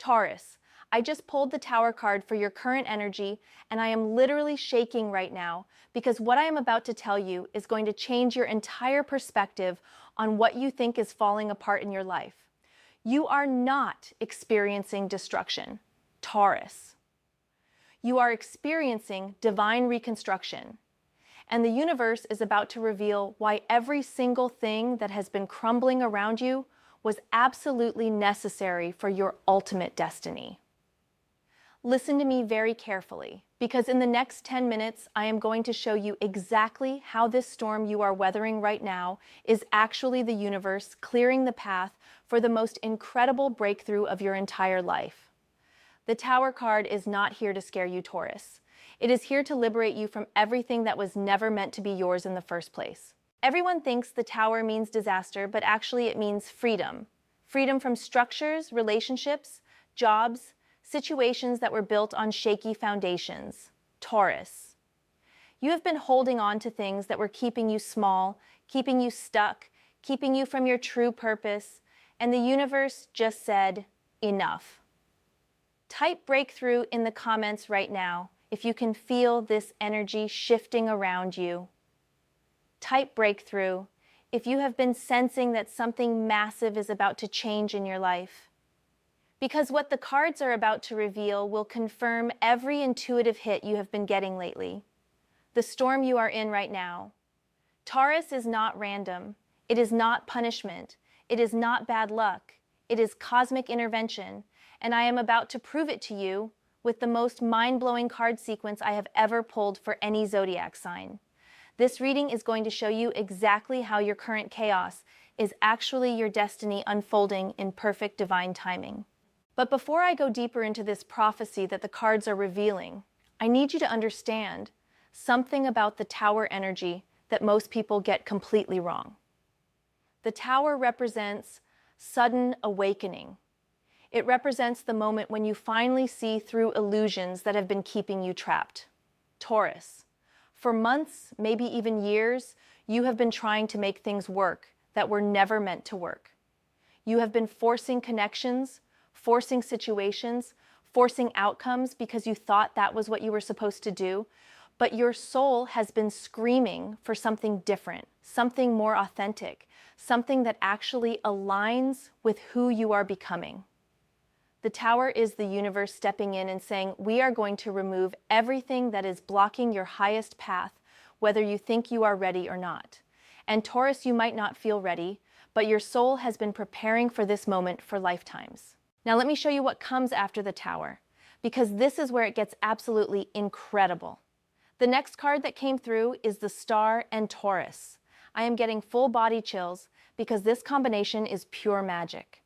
Taurus, I just pulled the Tower card for your current energy, and I am literally shaking right now because what I am about to tell you is going to change your entire perspective on what you think is falling apart in your life. You are not experiencing destruction, Taurus. You are experiencing divine reconstruction, and the universe is about to reveal why every single thing that has been crumbling around you was absolutely necessary for your ultimate destiny. Listen to me very carefully, because in the next 10 minutes, I am going to show you exactly how this storm you are weathering right now is actually the universe clearing the path for the most incredible breakthrough of your entire life. The Tower card is not here to scare you, Taurus. It is here to liberate you from everything that was never meant to be yours in the first place. Everyone thinks the Tower means disaster, but actually it means freedom. Freedom from structures, relationships, jobs, situations that were built on shaky foundations. Taurus. You have been holding on to things that were keeping you small, keeping you stuck, keeping you from your true purpose, and the universe just said, enough. Type breakthrough in the comments right now if you can feel this energy shifting around you. Type breakthrough if you have been sensing that something massive is about to change in your life. Because what the cards are about to reveal will confirm every intuitive hit you have been getting lately. The storm you are in right now. Taurus is not random. It is not punishment. It is not bad luck. It is cosmic intervention, and I am about to prove it to you with the most mind-blowing card sequence I have ever pulled for any zodiac sign. This reading is going to show you exactly how your current chaos is actually your destiny unfolding in perfect divine timing. But before I go deeper into this prophecy that the cards are revealing, I need you to understand something about the Tower energy that most people get completely wrong. The Tower represents sudden awakening. It represents the moment when you finally see through illusions that have been keeping you trapped. Taurus, for months, maybe even years, you have been trying to make things work that were never meant to work. You have been forcing connections, forcing situations, forcing outcomes because you thought that was what you were supposed to do, but your soul has been screaming for something different, something more authentic, something that actually aligns with who you are becoming. The Tower is the universe stepping in and saying, we are going to remove everything that is blocking your highest path, whether you think you are ready or not. And Taurus, you might not feel ready, but your soul has been preparing for this moment for lifetimes. Now let me show you what comes after the Tower, because this is where it gets absolutely incredible. The next card that came through is the Star and Taurus. I am getting full body chills because this combination is pure magic.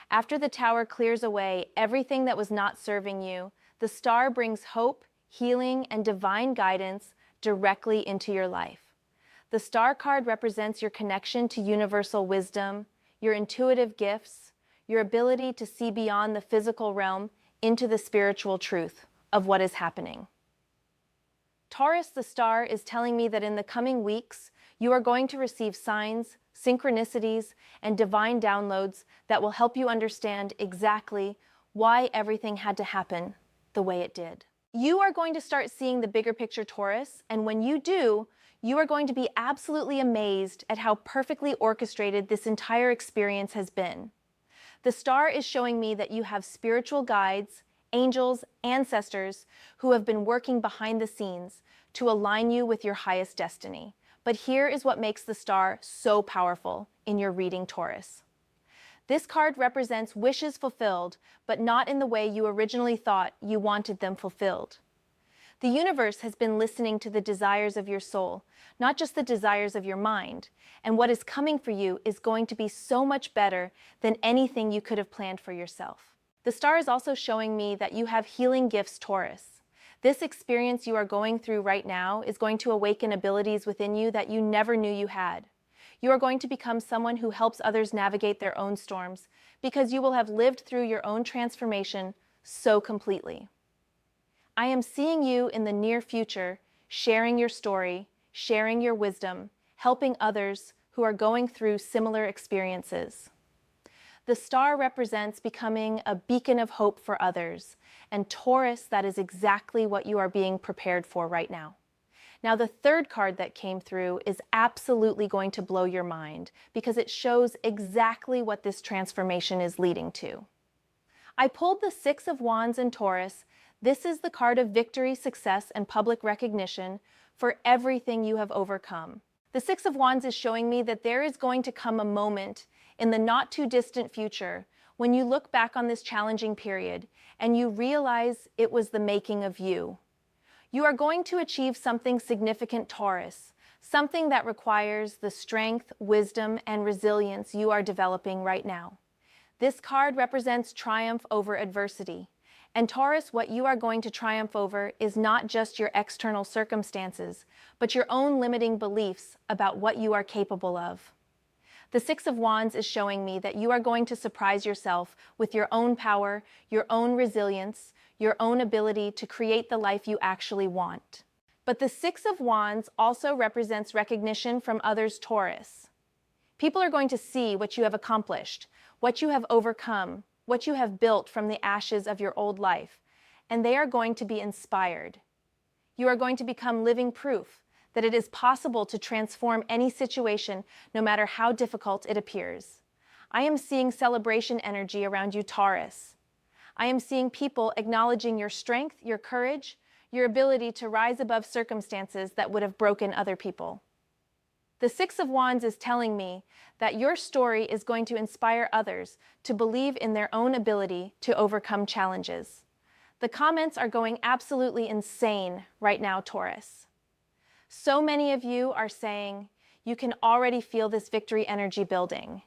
After the Tower clears away everything that was not serving you, the Star brings hope, healing, and divine guidance directly into your life. The Star card represents your connection to universal wisdom, your intuitive gifts, your ability to see beyond the physical realm into the spiritual truth of what is happening. Taurus, the Star, is telling me that in the coming weeks, you are going to receive signs, synchronicities, and divine downloads that will help you understand exactly why everything had to happen the way it did. You are going to start seeing the bigger picture, Taurus, and when you do, you are going to be absolutely amazed at how perfectly orchestrated this entire experience has been. The Star is showing me that you have spiritual guides, angels, ancestors who have been working behind the scenes to align you with your highest destiny. But here is what makes the Star so powerful in your reading, Taurus. This card represents wishes fulfilled, but not in the way you originally thought you wanted them fulfilled. The universe has been listening to the desires of your soul, not just the desires of your mind, and what is coming for you is going to be so much better than anything you could have planned for yourself. The Star is also showing me that you have healing gifts, Taurus. This experience you are going through right now is going to awaken abilities within you that you never knew you had. You are going to become someone who helps others navigate their own storms because you will have lived through your own transformation so completely. I am seeing you in the near future sharing your story, sharing your wisdom, helping others who are going through similar experiences. The star represents becoming a beacon of hope for others. And Taurus, that is exactly what you are being prepared for right now. Now, the third card that came through is absolutely going to blow your mind because it shows exactly what this transformation is leading to. I pulled the Six of Wands in Taurus. This is the card of victory, success, and public recognition for everything you have overcome. The Six of Wands is showing me that there is going to come a moment in the not too distant future when you look back on this challenging period and you realize it was the making of you. You are going to achieve something significant, Taurus, something that requires the strength, wisdom, and resilience you are developing right now. This card represents triumph over adversity. And Taurus, what you are going to triumph over is not just your external circumstances, but your own limiting beliefs about what you are capable of. The Six of Wands is showing me that you are going to surprise yourself with your own power, your own resilience, your own ability to create the life you actually want. But the Six of Wands also represents recognition from others, Taurus. People are going to see what you have accomplished, what you have overcome, what you have built from the ashes of your old life, and they are going to be inspired. You are going to become living proof that it is possible to transform any situation, no matter how difficult it appears. I am seeing celebration energy around you, Taurus. I am seeing people acknowledging your strength, your courage, your ability to rise above circumstances that would have broken other people. The Six of Wands is telling me that your story is going to inspire others to believe in their own ability to overcome challenges. The comments are going absolutely insane right now, Taurus. So many of you are saying you can already feel this victory energy building.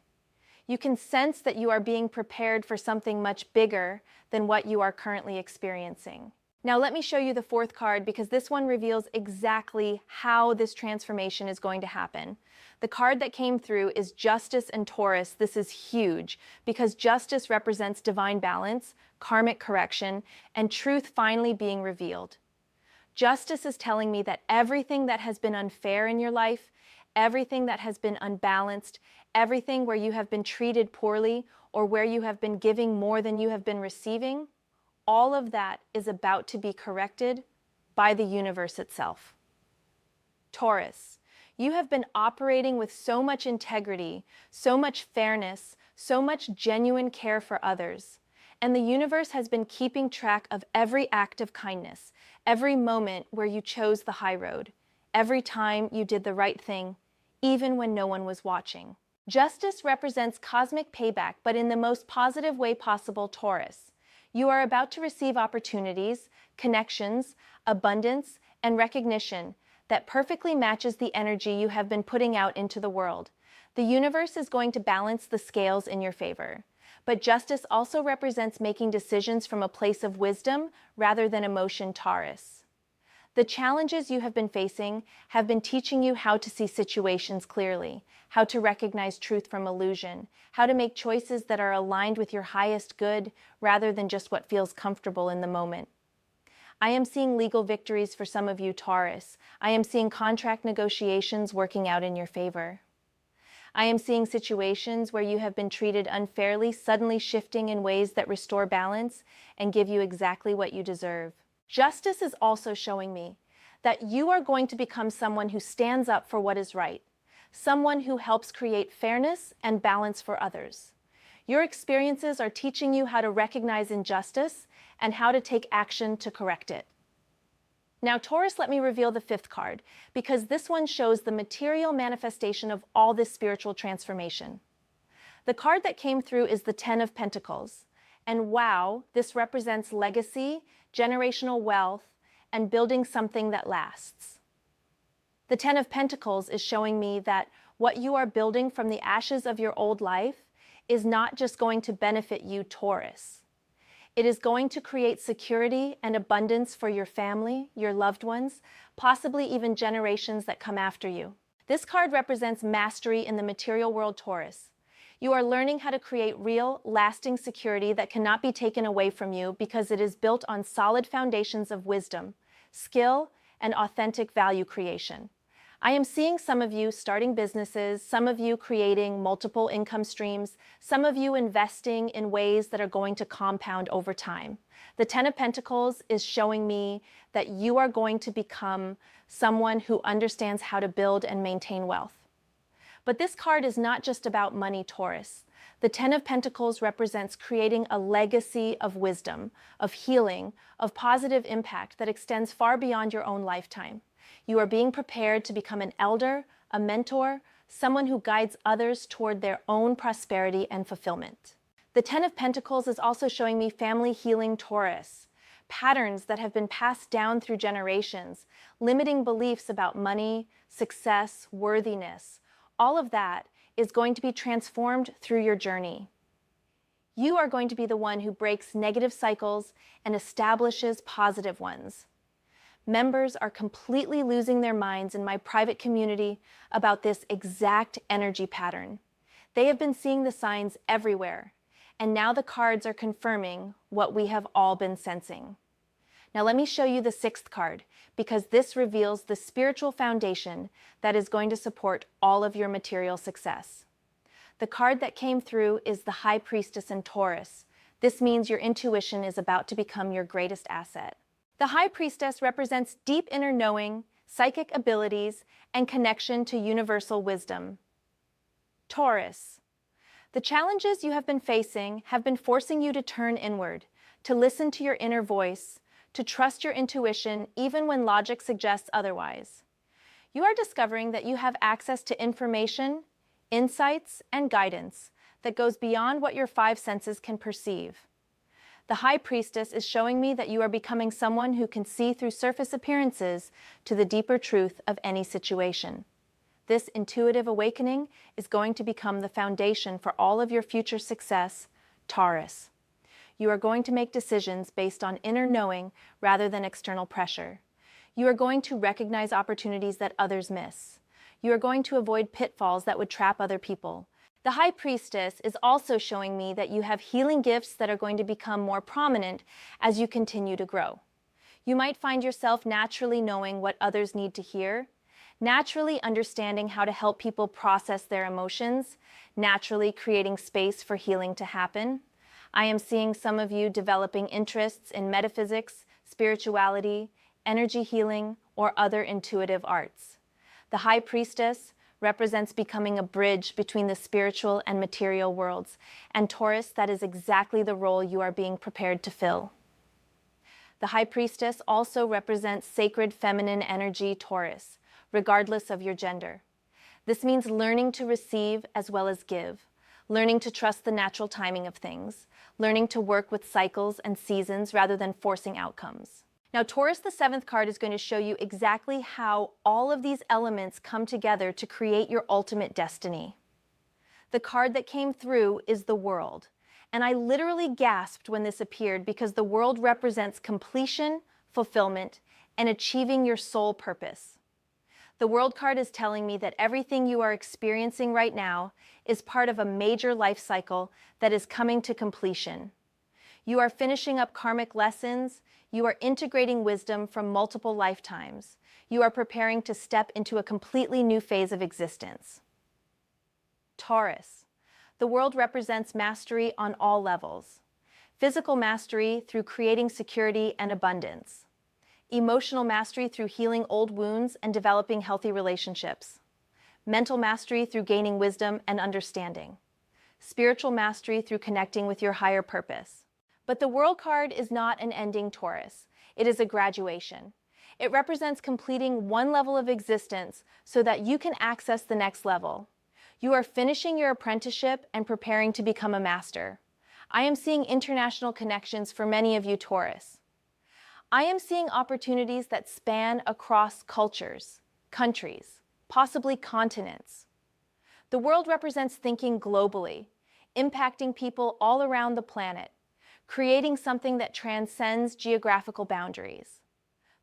You can sense that you are being prepared for something much bigger than what you are currently experiencing. Now let me show you the fourth card because this one reveals exactly how this transformation is going to happen. The card that came through is Justice and Taurus. This is huge because justice represents divine balance, karmic correction, and truth finally being revealed. Justice is telling me that everything that has been unfair in your life, everything that has been unbalanced, everything where you have been treated poorly or where you have been giving more than you have been receiving, all of that is about to be corrected by the universe itself. Taurus, you have been operating with so much integrity, so much fairness, so much genuine care for others. And the universe has been keeping track of every act of kindness, every moment where you chose the high road, every time you did the right thing, even when no one was watching. Justice represents cosmic payback, but in the most positive way possible, Taurus. You are about to receive opportunities, connections, abundance, and recognition that perfectly matches the energy you have been putting out into the world. The universe is going to balance the scales in your favor. But justice also represents making decisions from a place of wisdom rather than emotion, Taurus. The challenges you have been facing have been teaching you how to see situations clearly, how to recognize truth from illusion, how to make choices that are aligned with your highest good rather than just what feels comfortable in the moment. I am seeing legal victories for some of you, Taurus. I am seeing contract negotiations working out in your favor. I am seeing situations where you have been treated unfairly suddenly shifting in ways that restore balance and give you exactly what you deserve. Justice is also showing me that you are going to become someone who stands up for what is right, someone who helps create fairness and balance for others. Your experiences are teaching you how to recognize injustice and how to take action to correct it. Now, Taurus, let me reveal the fifth card, because this one shows the material manifestation of all this spiritual transformation. The card that came through is the Ten of Pentacles. And wow, this represents legacy, generational wealth, and building something that lasts. The Ten of Pentacles is showing me that what you are building from the ashes of your old life is not just going to benefit you, Taurus. It is going to create security and abundance for your family, your loved ones, possibly even generations that come after you. This card represents mastery in the material world, Taurus. You are learning how to create real, lasting security that cannot be taken away from you because it is built on solid foundations of wisdom, skill, and authentic value creation. I am seeing some of you starting businesses, some of you creating multiple income streams, some of you investing in ways that are going to compound over time. The Ten of Pentacles is showing me that you are going to become someone who understands how to build and maintain wealth. But this card is not just about money, Taurus. The Ten of Pentacles represents creating a legacy of wisdom, of healing, of positive impact that extends far beyond your own lifetime. You are being prepared to become an elder, a mentor, someone who guides others toward their own prosperity and fulfillment. The Ten of Pentacles is also showing me family healing, Taurus. Patterns that have been passed down through generations, limiting beliefs about money, success, worthiness. All of that is going to be transformed through your journey. You are going to be the one who breaks negative cycles and establishes positive ones. Members are completely losing their minds in my private community about this exact energy pattern. They have been seeing the signs everywhere, and now the cards are confirming what we have all been sensing. Now let me show you the sixth card, because this reveals the spiritual foundation that is going to support all of your material success. The card that came through is the High Priestess in Taurus. This means your intuition is about to become your greatest asset. The High Priestess represents deep inner knowing, psychic abilities, and connection to universal wisdom. Taurus. The challenges you have been facing have been forcing you to turn inward, to listen to your inner voice, to trust your intuition even when logic suggests otherwise. You are discovering that you have access to information, insights, and guidance that goes beyond what your five senses can perceive. The High Priestess is showing me that you are becoming someone who can see through surface appearances to the deeper truth of any situation. This intuitive awakening is going to become the foundation for all of your future success, Taurus. You are going to make decisions based on inner knowing rather than external pressure. You are going to recognize opportunities that others miss. You are going to avoid pitfalls that would trap other people. The High Priestess is also showing me that you have healing gifts that are going to become more prominent as you continue to grow. You might find yourself naturally knowing what others need to hear, naturally understanding how to help people process their emotions, naturally creating space for healing to happen. I am seeing some of you developing interests in metaphysics, spirituality, energy healing, or other intuitive arts. The High Priestess represents becoming a bridge between the spiritual and material worlds, and Taurus, that is exactly the role you are being prepared to fill. The High Priestess also represents sacred feminine energy, Taurus, regardless of your gender. This means learning to receive as well as give, learning to trust the natural timing of things, learning to work with cycles and seasons rather than forcing outcomes. Now, Taurus, the seventh card, is going to show you exactly how all of these elements come together to create your ultimate destiny. The card that came through is the World, and I literally gasped when this appeared because the World represents completion, fulfillment, and achieving your soul purpose. The World card is telling me that everything you are experiencing right now is part of a major life cycle that is coming to completion. You are finishing up karmic lessons. You are integrating wisdom from multiple lifetimes. You are preparing to step into a completely new phase of existence. Taurus. The World represents mastery on all levels. Physical mastery through creating security and abundance. Emotional mastery through healing old wounds and developing healthy relationships. Mental mastery through gaining wisdom and understanding. Spiritual mastery through connecting with your higher purpose. But the World card is not an ending, Taurus. It is a graduation. It represents completing one level of existence so that you can access the next level. You are finishing your apprenticeship and preparing to become a master. I am seeing international connections for many of you, Taurus. I am seeing opportunities that span across cultures, countries, possibly continents. The World represents thinking globally, impacting people all around the planet, creating something that transcends geographical boundaries.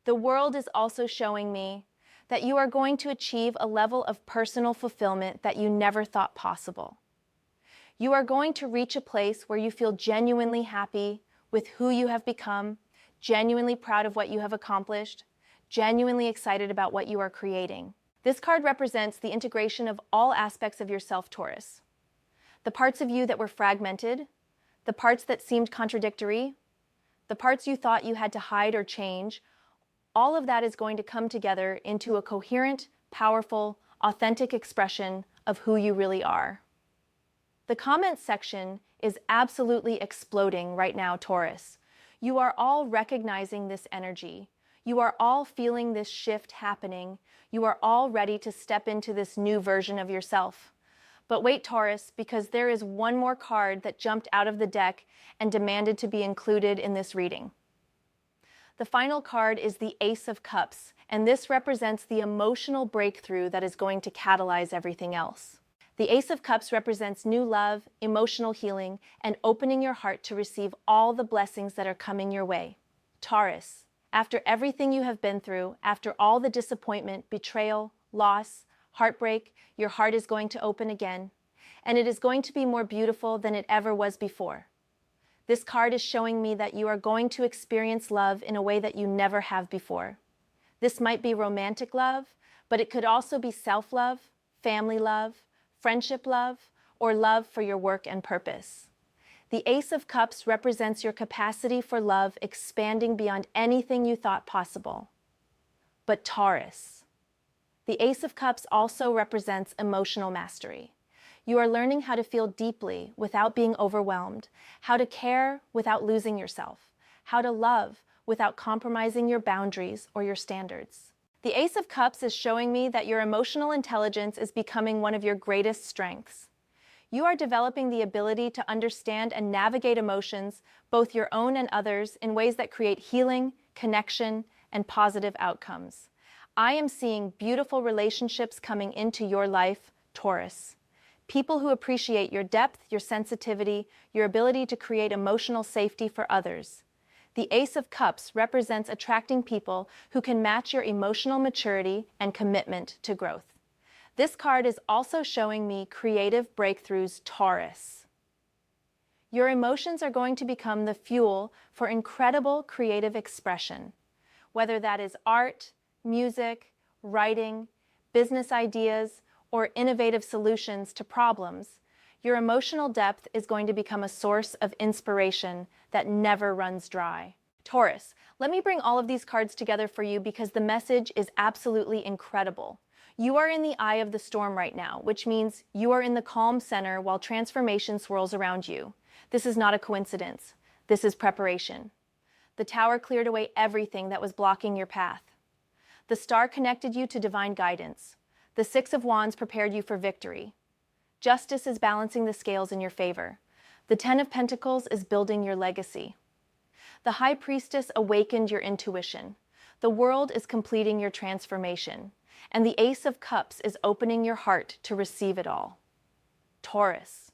The World is also showing me that you are going to achieve a level of personal fulfillment that you never thought possible. You are going to reach a place where you feel genuinely happy with who you have become, genuinely proud of what you have accomplished, genuinely excited about what you are creating. This card represents the integration of all aspects of yourself, Taurus. The parts of you that were fragmented, the parts that seemed contradictory, the parts you thought you had to hide or change, all of that is going to come together into a coherent, powerful, authentic expression of who you really are. The comments section is absolutely exploding right now, Taurus. You are all recognizing this energy. You are all feeling this shift happening. You are all ready to step into this new version of yourself. But wait, Taurus, because there is one more card that jumped out of the deck and demanded to be included in this reading. The final card is the Ace of Cups, and this represents the emotional breakthrough that is going to catalyze everything else. The Ace of Cups represents new love, emotional healing, and opening your heart to receive all the blessings that are coming your way. Taurus, after everything you have been through, after all the disappointment, betrayal, loss, heartbreak, your heart is going to open again, and it is going to be more beautiful than it ever was before. This card is showing me that you are going to experience love in a way that you never have before. This might be romantic love, but it could also be self-love, family love, friendship love, or love for your work and purpose. The Ace of Cups represents your capacity for love expanding beyond anything you thought possible. But Taurus, the Ace of Cups also represents emotional mastery. You are learning how to feel deeply without being overwhelmed, how to care without losing yourself, how to love without compromising your boundaries or your standards. The Ace of Cups is showing me that your emotional intelligence is becoming one of your greatest strengths. You are developing the ability to understand and navigate emotions, both your own and others, in ways that create healing, connection, and positive outcomes. I am seeing beautiful relationships coming into your life, Taurus. People who appreciate your depth, your sensitivity, your ability to create emotional safety for others. The Ace of Cups represents attracting people who can match your emotional maturity and commitment to growth. This card is also showing me creative breakthroughs, Taurus. Your emotions are going to become the fuel for incredible creative expression, whether that is art, music, writing, business ideas, or innovative solutions to problems. Your emotional depth is going to become a source of inspiration that never runs dry. Taurus, let me bring all of these cards together for you because the message is absolutely incredible. You are in the eye of the storm right now, which means you are in the calm center while transformation swirls around you. This is not a coincidence. This is preparation. The tower cleared away everything that was blocking your path. The star connected you to divine guidance. The Six of Wands prepared you for victory. Justice is balancing the scales in your favor. The Ten of Pentacles is building your legacy. The High Priestess awakened your intuition. The World is completing your transformation. And the Ace of Cups is opening your heart to receive it all. Taurus,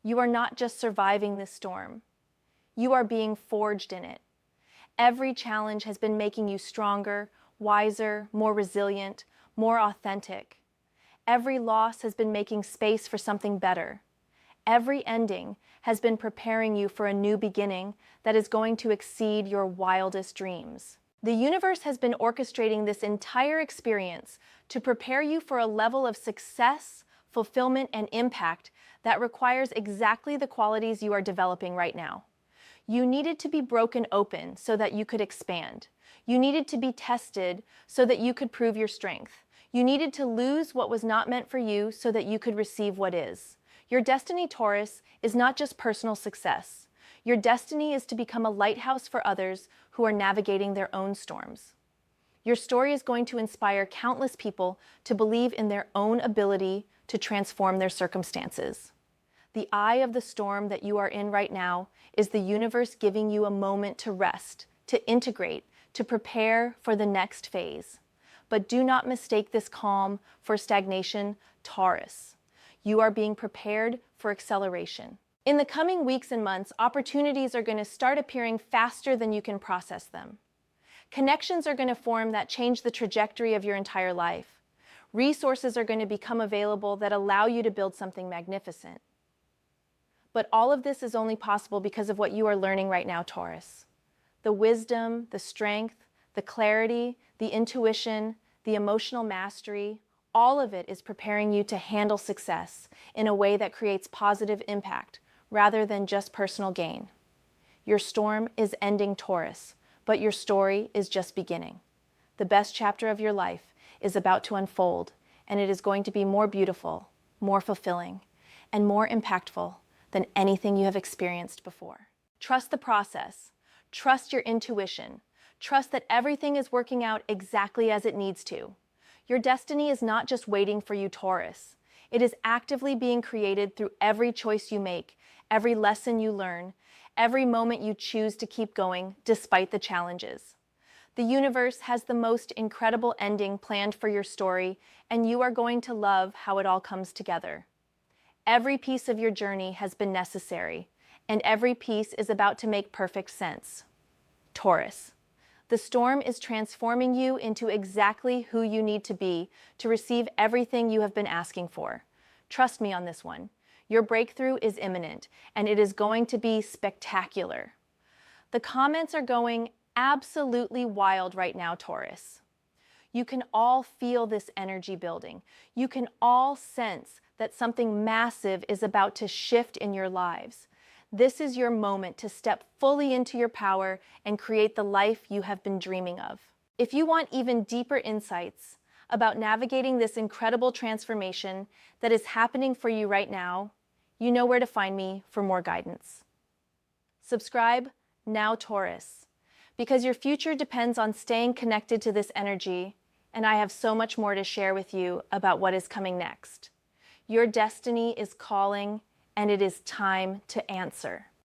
you are not just surviving this storm. You are being forged in it. Every challenge has been making you stronger, wiser, more resilient, more authentic. Every loss has been making space for something better. Every ending has been preparing you for a new beginning that is going to exceed your wildest dreams. The universe has been orchestrating this entire experience to prepare you for a level of success, fulfillment, and impact that requires exactly the qualities you are developing right now. You needed to be broken open so that you could expand. You needed to be tested so that you could prove your strength. You needed to lose what was not meant for you so that you could receive what is. Your destiny, Taurus, is not just personal success. Your destiny is to become a lighthouse for others who are navigating their own storms. Your story is going to inspire countless people to believe in their own ability to transform their circumstances. The eye of the storm that you are in right now is the universe giving you a moment to rest, to integrate, to prepare for the next phase. But do not mistake this calm for stagnation, Taurus. You are being prepared for acceleration. In the coming weeks and months, opportunities are going to start appearing faster than you can process them. Connections are going to form that change the trajectory of your entire life. Resources are going to become available that allow you to build something magnificent. But all of this is only possible because of what you are learning right now, Taurus. The wisdom, the strength, the clarity, the intuition, the emotional mastery, All of it is preparing you to handle success in a way that creates positive impact rather than just personal gain. Your storm is ending, Taurus, but your story is just beginning. The best chapter of your life is about to unfold, and it is going to be more beautiful, more fulfilling, and more impactful than anything you have experienced before. Trust the process. Trust your intuition. Trust that everything is working out exactly as it needs to. Your destiny is not just waiting for you, Taurus. It is actively being created through every choice you make, every lesson you learn, every moment you choose to keep going despite the challenges. The universe has the most incredible ending planned for your story, and you are going to love how it all comes together. Every piece of your journey has been necessary, and every piece is about to make perfect sense. Taurus, the storm is transforming you into exactly who you need to be to receive everything you have been asking for. Trust me on this one. Your breakthrough is imminent, and it is going to be spectacular. The comments are going absolutely wild right now, Taurus. You can all feel this energy building. You can all sense that something massive is about to shift in your lives. This is your moment to step fully into your power and create the life you have been dreaming of. If you want even deeper insights about navigating this incredible transformation that is happening for you right now, you know where to find me for more guidance. Subscribe now, Taurus, because your future depends on staying connected to this energy, and I have so much more to share with you about what is coming next. Your destiny is calling, and it is time to answer.